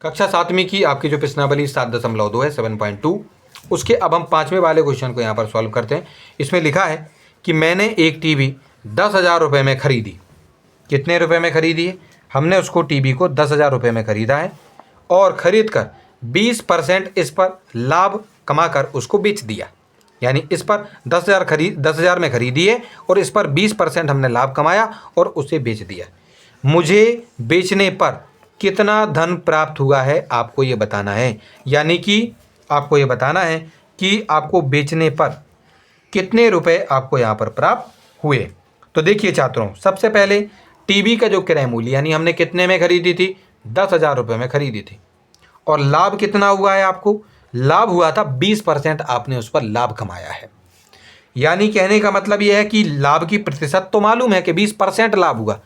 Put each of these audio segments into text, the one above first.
कक्षा 7वीं की आपकी जो प्रश्नावली 7.2 है 7.2, उसके अब हम 5वें वाले क्वेश्चन को यहाँ पर सॉल्व करते हैं। इसमें लिखा है कि मैंने एक टीवी 10,000 रुपये में खरीदी। कितने रुपए में खरीदी है? हमने उसको टीवी को 10,000 रुपये में खरीदा है और ख़रीद कर 20% इस पर लाभ कमा कर उसको बेच दिया। यानी इस पर 10,000 में खरीदी है और इस पर 20% हमने लाभ कमाया और उसे बेच दिया। मुझे बेचने पर कितना धन प्राप्त हुआ है आपको ये बताना है। यानी कि आपको ये बताना है कि आपको बेचने पर कितने रुपए आपको यहाँ पर प्राप्त हुए। तो देखिए छात्रों, सबसे पहले टीवी का जो क्रय मूल्य यानी हमने कितने में खरीदी थी? 10,000 रुपये में खरीदी थी। और लाभ कितना हुआ है आपको? लाभ हुआ था 20% आपने उस पर लाभ कमाया है। यानी कहने का मतलब यह है कि लाभ की प्रतिशत तो मालूम है कि 20% लाभ हुआ,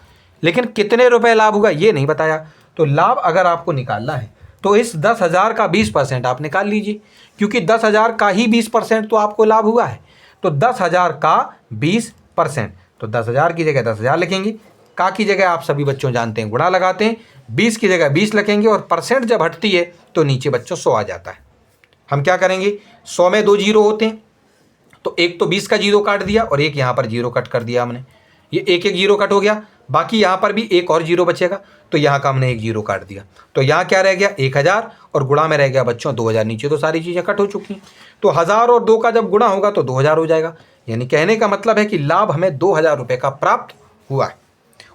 लेकिन कितने रुपए लाभ हुआ ये नहीं बताया। तो लाभ अगर आपको निकालना है तो इस 10,000 का 20% आप निकाल लीजिए, क्योंकि 10,000 का ही 20% तो आपको लाभ हुआ है। तो 10,000 का 20%, तो 10,000 की जगह 10,000 लिखेंगे, का की जगह आप सभी बच्चों जानते हैं गुणा लगाते हैं, 20 की जगह 20 लिखेंगे और परसेंट जब हटती है तो नीचे बच्चों 100 आ जाता है। हम क्या करेंगे, 100 में 2 जीरो होते हैं, तो एक तो 20 का जीरो काट दिया और एक यहाँ पर जीरो कट कर दिया हमने। ये एक जीरो कट हो गया, बाकी यहाँ पर भी एक और जीरो बचेगा, तो यहाँ का हमने एक जीरो काट दिया। तो यहाँ क्या रह गया? 1,000 और गुणा में रह गया बच्चों 2,000। नीचे तो सारी चीज़ें कट हो चुकी हैं, तो 1,000 और 2 का जब गुणा होगा तो 2,000 हो जाएगा। यानी कहने का मतलब है कि लाभ हमें 2,000 रुपये का प्राप्त हुआ है।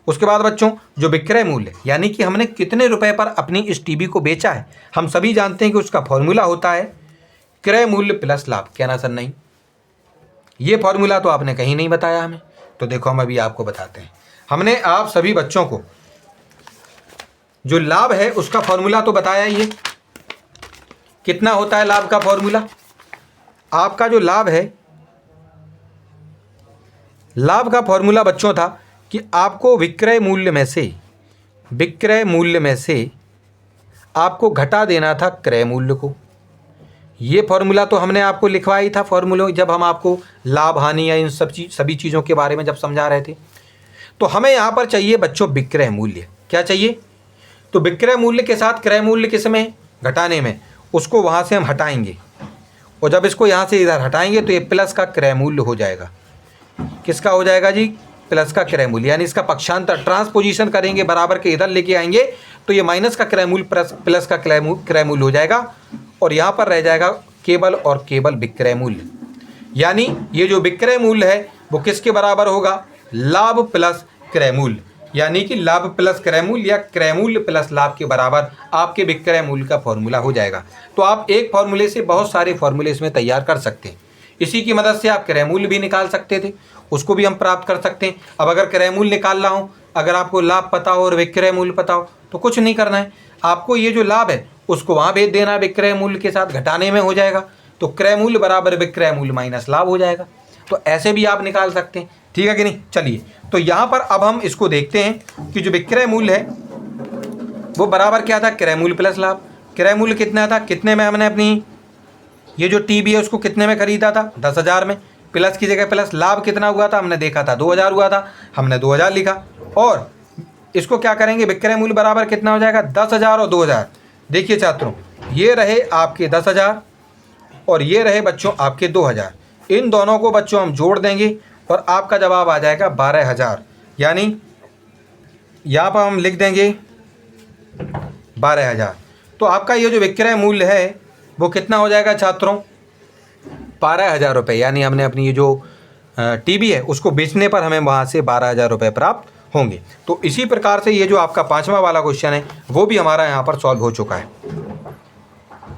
उसके बाद बच्चों जो विक्रय मूल्य यानी कि हमने कितने रुपए पर अपनी इस टीवी को बेचा है, हम सभी जानते हैं कि उसका फॉर्मूला होता है क्रय मूल्य प्लस लाभ। क्या ना सर? नहीं, ये फॉर्मूला तो आपने कहीं नहीं बताया हमें। तो देखो हम अभी आपको बताते हैं। हमने आप सभी बच्चों को जो लाभ है उसका फॉर्मूला तो बताया ही है। कितना होता है लाभ का फॉर्मूला? आपका जो लाभ है, लाभ का फॉर्मूला बच्चों था कि आपको विक्रय मूल्य में से आपको घटा देना था क्रय मूल्य को। ये फॉर्मूला तो हमने आपको लिखवाया ही था फॉर्मूला, जब हम आपको लाभ हानि या इन सभी चीज़ों के बारे में जब समझा रहे थे। तो हमें यहाँ पर चाहिए बच्चों विक्रय मूल्य। क्या चाहिए? तो विक्रय मूल्य के साथ क्रय मूल्य किस में? घटाने में। उसको वहाँ से हम हटाएंगे और जब इसको यहाँ से इधर हटाएंगे तो ये प्लस का क्रय मूल्य हो जाएगा। किसका हो जाएगा जी? प्लस का क्रय मूल्य। यानी इसका पक्षांतर ट्रांसपोजिशन करेंगे, बराबर के इधर लेके आएंगे तो ये माइनस का क्रय मूल्य प्लस का क्रय मूल्य हो जाएगा और यहाँ पर रह जाएगा केवल और केवल विक्रय मूल्य। यानी ये जो विक्रय मूल्य है वो किसके बराबर होगा? लाभ प्लस क्रय मूल्य। यानी कि लाभ प्लस क्रय मूल्य या क्रय मूल्य प्लस लाभ के बराबर आपके विक्रय मूल्य का फॉर्मूला हो जाएगा। तो आप एक फॉर्मूले से बहुत सारे फॉर्मूले इसमें तैयार कर सकते हैं। इसी की मदद से आप क्रय मूल्य भी निकाल सकते थे, उसको भी हम प्राप्त कर सकते हैं। अब अगर क्रय मूल्य निकालना हो, अगर आपको लाभ पता हो और विक्रय मूल्य पता हो तो कुछ नहीं करना है, आपको ये जो लाभ है उसको वहाँ भेज देना, विक्रय मूल्य के साथ घटाने में हो जाएगा। तो क्रय मूल्य बराबर विक्रय मूल्य माइनस लाभ हो जाएगा। तो ऐसे भी आप निकाल सकते हैं, ठीक है कि नहीं? चलिए, तो यहाँ पर अब हम इसको देखते हैं कि जो विक्रय मूल्य है वो बराबर क्या था? क्रय मूल्य प्लस लाभ। क्रय मूल्य कितना था? कितने में हमने अपनी ये जो टीवी है उसको कितने में खरीदा था? 10,000 में। प्लस की जगह प्लस लाभ कितना हुआ था? हमने देखा था 2,000 हुआ था, हमने 2,000 लिखा। और इसको क्या करेंगे? विक्रय मूल्य बराबर कितना हो जाएगा? 10,000 और 2,000। देखिए छात्रों, ये रहे आपके 10,000 और ये रहे बच्चों आपके 2,000। इन दोनों को बच्चों हम जोड़ देंगे और आपका जवाब आ जाएगा 12,000। यानी यहाँ पर हम लिख देंगे 12,000। तो आपका ये जो विक्रय मूल्य है वो कितना हो जाएगा छात्रों? 12,000 रुपये। यानी हमने अपनी ये जो टीवी है उसको बेचने पर हमें वहाँ से 12,000 रुपये प्राप्त होंगे। तो इसी प्रकार से ये जो आपका 5वां वाला क्वेश्चन है वो भी हमारा यहाँ पर सॉल्व हो चुका है।